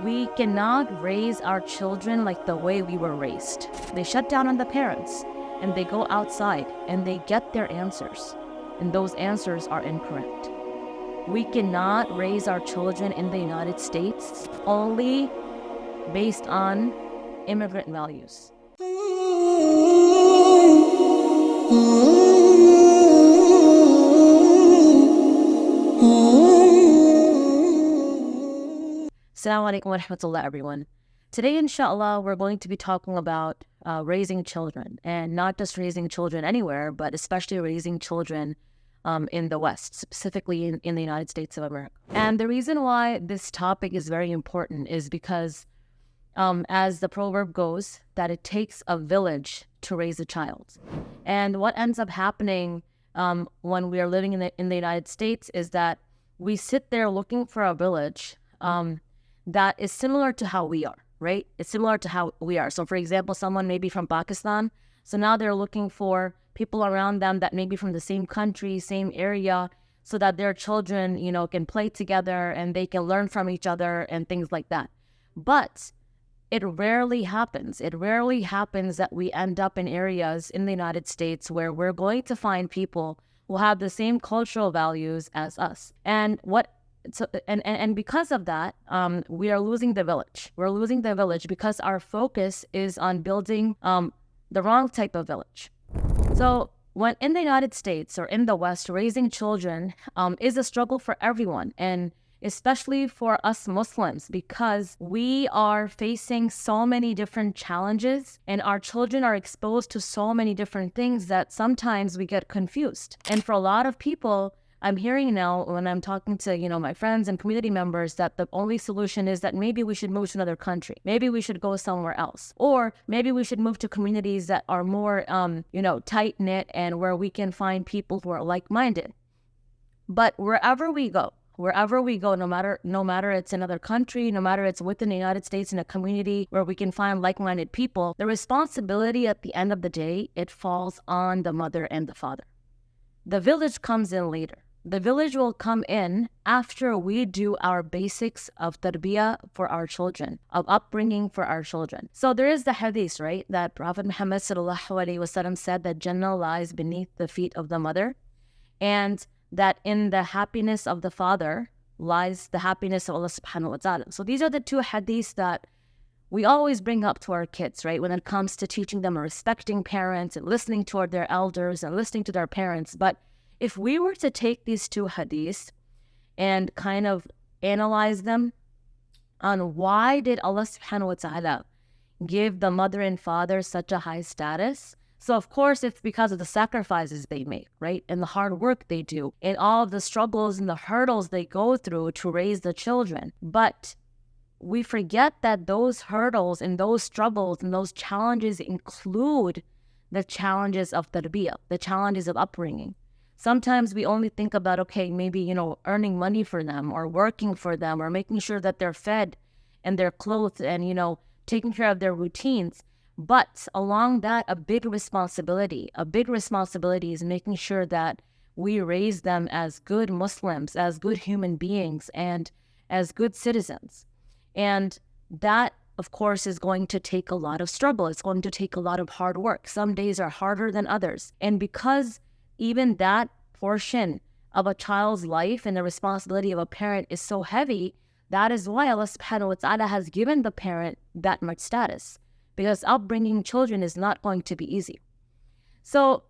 We cannot raise our children like the way we were raised. They shut down on the parents and they go outside and they get their answers, and those answers are incorrect. We cannot raise our children in the United States only based on immigrant values. Assalamu alaikum wa rahmatullah, everyone. Today, inshallah, we're going to be talking about raising children, and not just raising children anywhere, but especially raising children in the West, specifically in the United States of America. And the reason why this topic is very important is because, as the proverb goes, that it takes a village to raise a child. And what ends up happening when we are living in the United States is that we sit there looking for a village that is similar to how we are, right? It's similar to how we are. So for example, someone may be from Pakistan. So now they're looking for people around them that may be from the same country, same area, so that their children, can play together and they can learn from each other and things like that. But it rarely happens. It rarely happens that we end up in areas in the United States where we're going to find people who have the same cultural values as us. And because of that, we are losing the village. We're losing the village because our focus is on building the wrong type of village. So when in the United States or in the West, raising children is a struggle for everyone, and especially for us Muslims, because we are facing so many different challenges and our children are exposed to so many different things that sometimes we get confused. And for a lot of people, I'm hearing now when I'm talking to, my friends and community members that the only solution is that maybe we should move to another country. Maybe we should go somewhere else. Or maybe we should move to communities that are more, tight-knit and where we can find people who are like-minded. But wherever we go, no matter it's another country, no matter it's within the United States in a community where we can find like-minded people, the responsibility at the end of the day, it falls on the mother and the father. The village comes in later. The village will come in after we do our basics of tarbiyah for our children, of upbringing for our children. So there is the hadith, right, that Prophet Muhammad ﷺ said that Jannah lies beneath the feet of the mother, and that in the happiness of the father lies the happiness of Allah subhanahu wa ta'ala. So these are the two hadiths that we always bring up to our kids, right, when it comes to teaching them respecting parents and listening toward their elders and listening to their parents. But if we were to take these two hadiths and kind of analyze them on why did Allah subhanahu wa ta'ala give the mother and father such a high status? So of course, it's because of the sacrifices they make, right? And the hard work they do and all of the struggles and the hurdles they go through to raise the children. But we forget that those hurdles and those struggles and those challenges include the challenges of tarbiyah, the challenges of upbringing. Sometimes we only think about, okay, maybe, earning money for them or working for them or making sure that they're fed and they're clothed and, taking care of their routines. But along that, a big responsibility is making sure that we raise them as good Muslims, as good human beings, and as good citizens. And that, of course, is going to take a lot of struggle. It's going to take a lot of hard work. Some days are harder than others. And because even that portion of a child's life and the responsibility of a parent is so heavy, that is why Allah subhanahu wa ta'ala has given the parent that much status, because upbringing children is not going to be easy. So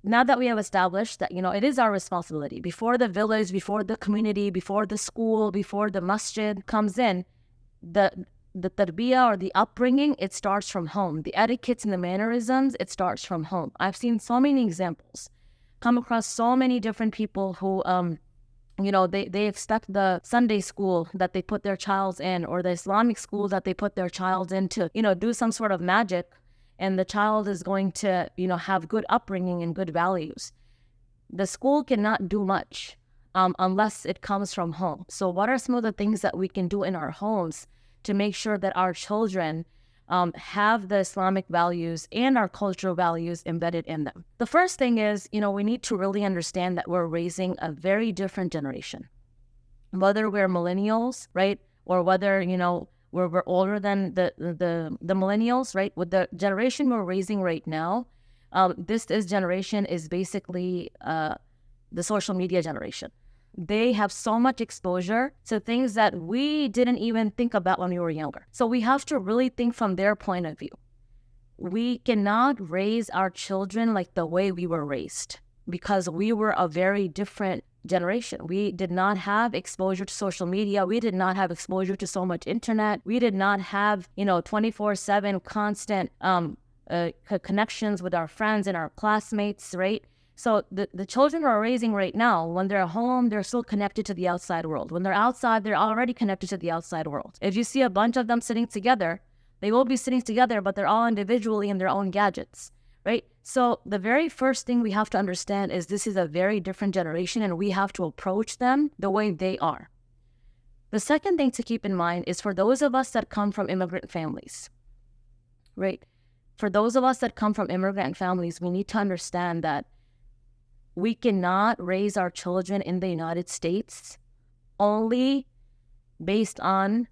now that we have established that, it is our responsibility, before the village, before the community, before the school, before the masjid comes in, the tarbiyah or the upbringing, it starts from home. The etiquettes and the mannerisms, it starts from home. I've seen so many examples, come across so many different people who, they expect the Sunday school that they put their child in or the Islamic school that they put their child in to, do some sort of magic, and the child is going to, have good upbringing and good values. The school cannot do much unless it comes from home. So what are some of the things that we can do in our homes to make sure that our children have the Islamic values and our cultural values embedded in them? The first thing is, we need to really understand that we're raising a very different generation. Whether we're millennials, right? or whether, we're older than the millennials, right? With the generation we're raising right now, this generation is basically the social media generation. They have so much exposure to things that we didn't even think about when we were younger. So we have to really think from their point of view. We cannot raise our children like the way we were raised, because we were a very different generation. We did not have exposure to social media. We did not have exposure to so much internet. We did not have, 24/7 constant connections with our friends and our classmates, right? So the children we're raising right now, when they're home, they're still connected to the outside world. When they're outside, they're already connected to the outside world. If you see a bunch of them sitting together, they will be sitting together, but they're all individually in their own gadgets, right? So the very first thing we have to understand is this is a very different generation, and we have to approach them the way they are. The second thing to keep in mind is for those of us that come from immigrant families, right? For those of us that come from immigrant families, we need to understand that we cannot raise our children in the United States only based on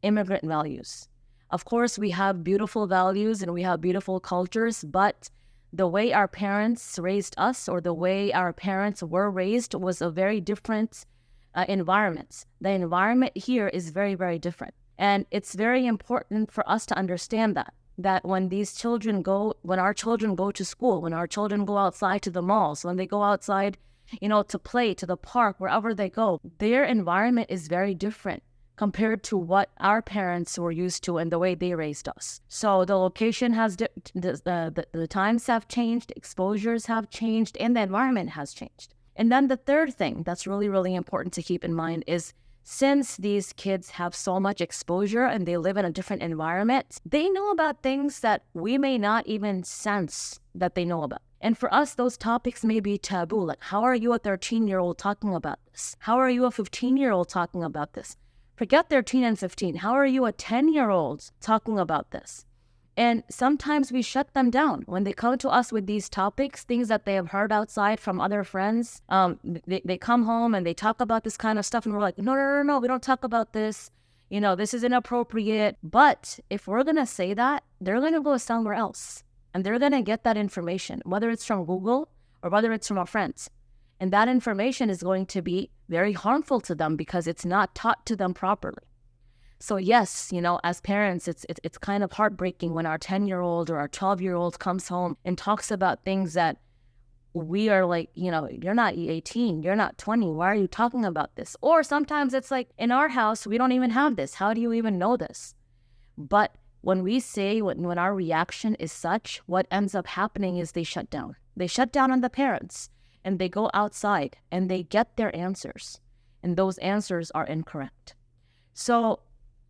immigrant values. Of course, we have beautiful values and we have beautiful cultures, but the way our parents raised us, or the way our parents were raised, was a very different environment. The environment here is very, very different. And it's very important for us to understand that when our children go to school, when our children go outside to the malls, when they go outside, to play, to the park, wherever they go, their environment is very different compared to what our parents were used to and the way they raised us. So the location has, the times have changed, exposures have changed, and the environment has changed. And then the third thing that's really, really important to keep in mind is, since these kids have so much exposure and they live in a different environment, they know about things that we may not even sense that they know about. And for us, those topics may be taboo. Like, how are you a 13-year-old talking about this? How are you a 15-year-old talking about this? Forget 13 and 15. How are you a 10-year-old talking about this? And sometimes we shut them down when they come to us with these topics, things that they have heard outside from other friends. They come home and they talk about this kind of stuff, and we're like, no, we don't talk about this. This is inappropriate. But if we're going to say that, they're going to go somewhere else, and they're going to get that information, whether it's from Google or whether it's from our friends. And that information is going to be very harmful to them because it's not taught to them properly. So yes, as parents, it's kind of heartbreaking when our 10-year-old or our 12-year-old comes home and talks about things that we are like, you're not 18, you're not 20, why are you talking about this? Or sometimes it's like, in our house, we don't even have this. How do you even know this? But when we say, when our reaction is such, what ends up happening is they shut down. They shut down on the parents, and they go outside and they get their answers. And those answers are incorrect. So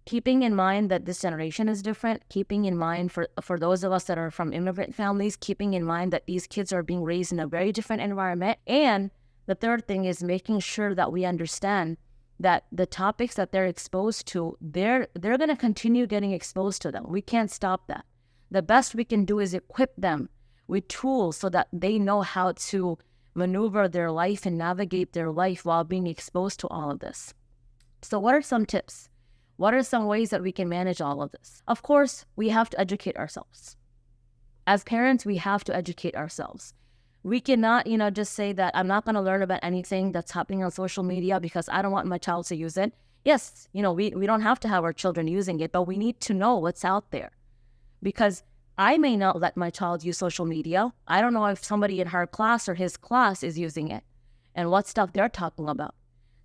keeping in mind that this generation is different, keeping in mind for those of us that are from immigrant families, keeping in mind that these kids are being raised in a very different environment. And the third thing is making sure that we understand that the topics that they're exposed to, they're going to continue getting exposed to them. We can't stop that. The best we can do is equip them with tools so that they know how to maneuver their life and navigate their life while being exposed to all of this. So what are some tips? What are some ways that we can manage all of this? Of course, we have to educate ourselves. As parents, we have to educate ourselves. We cannot, just say that I'm not going to learn about anything that's happening on social media because I don't want my child to use it. Yes, we don't have to have our children using it, but we need to know what's out there. Because I may not let my child use social media. I don't know if somebody in her class or his class is using it and what stuff they're talking about.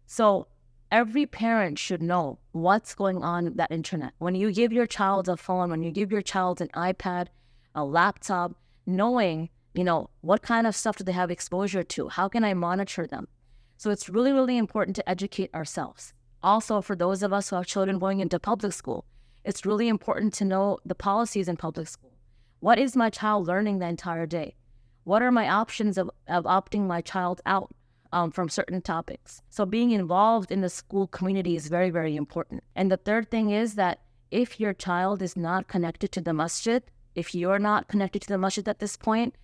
So every parent should know what's going on with that internet. When you give your child a phone, when you give your child an iPad, a laptop, knowing, what kind of stuff do they have exposure to? How can I monitor them? So it's really, really important to educate ourselves. Also, for those of us who have children going into public school, it's really important to know the policies in public school. What is my child learning the entire day? What are my options of opting my child out from certain topics? So being involved in the school community is very, very important. And the third thing is that if your child is not connected to the masjid, if you're not connected to the masjid at this point,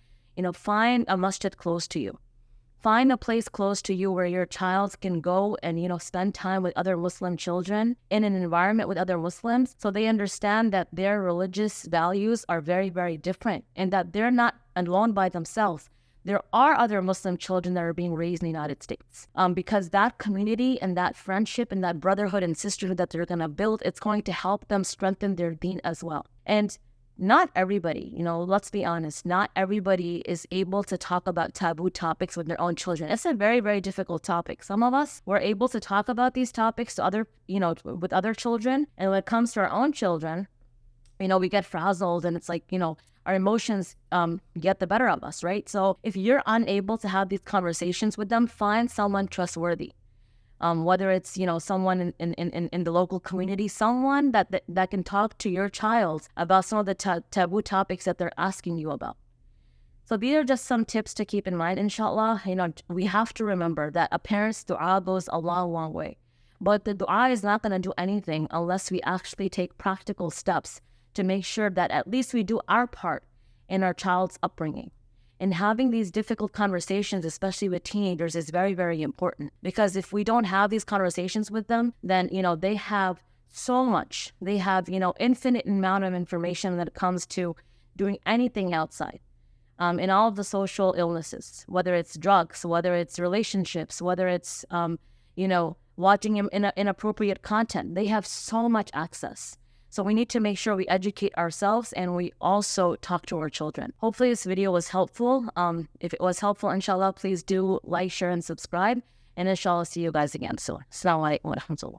find a masjid close to you. Find a place close to you where your child can go and, spend time with other Muslim children in an environment with other Muslims, so they understand that their religious values are very, very different and that they're not alone by themselves. There are other Muslim children that are being raised in the United States, because that community and that friendship and that brotherhood and sisterhood that they're going to build, it's going to help them strengthen their deen as well. And not everybody, let's be honest, not everybody is able to talk about taboo topics with their own children. It's a very, very difficult topic. Some of us were able to talk about these topics to with other children. And when it comes to our own children, we get frazzled, and it's like, our emotions get the better of us, right? So if you're unable to have these conversations with them, find someone trustworthy. Whether it's, someone in the local community, someone that can talk to your child about some of the taboo topics that they're asking you about. So these are just some tips to keep in mind, inshallah. We have to remember that a parent's dua goes a long, long way. But the dua is not going to do anything unless we actually take practical steps to make sure that at least we do our part in our child's upbringing. And having these difficult conversations, especially with teenagers, is very, very important. Because if we don't have these conversations with them, then, they have so much. They have, infinite amount of information when it comes to doing anything outside. In all of the social illnesses, whether it's drugs, whether it's relationships, whether it's, watching inappropriate content. They have so much access. So we need to make sure we educate ourselves and we also talk to our children. Hopefully this video was helpful. If it was helpful, inshallah, please do like, share, and subscribe. And inshallah, see you guys again soon. Assalamu alaikum wa rahmatullah.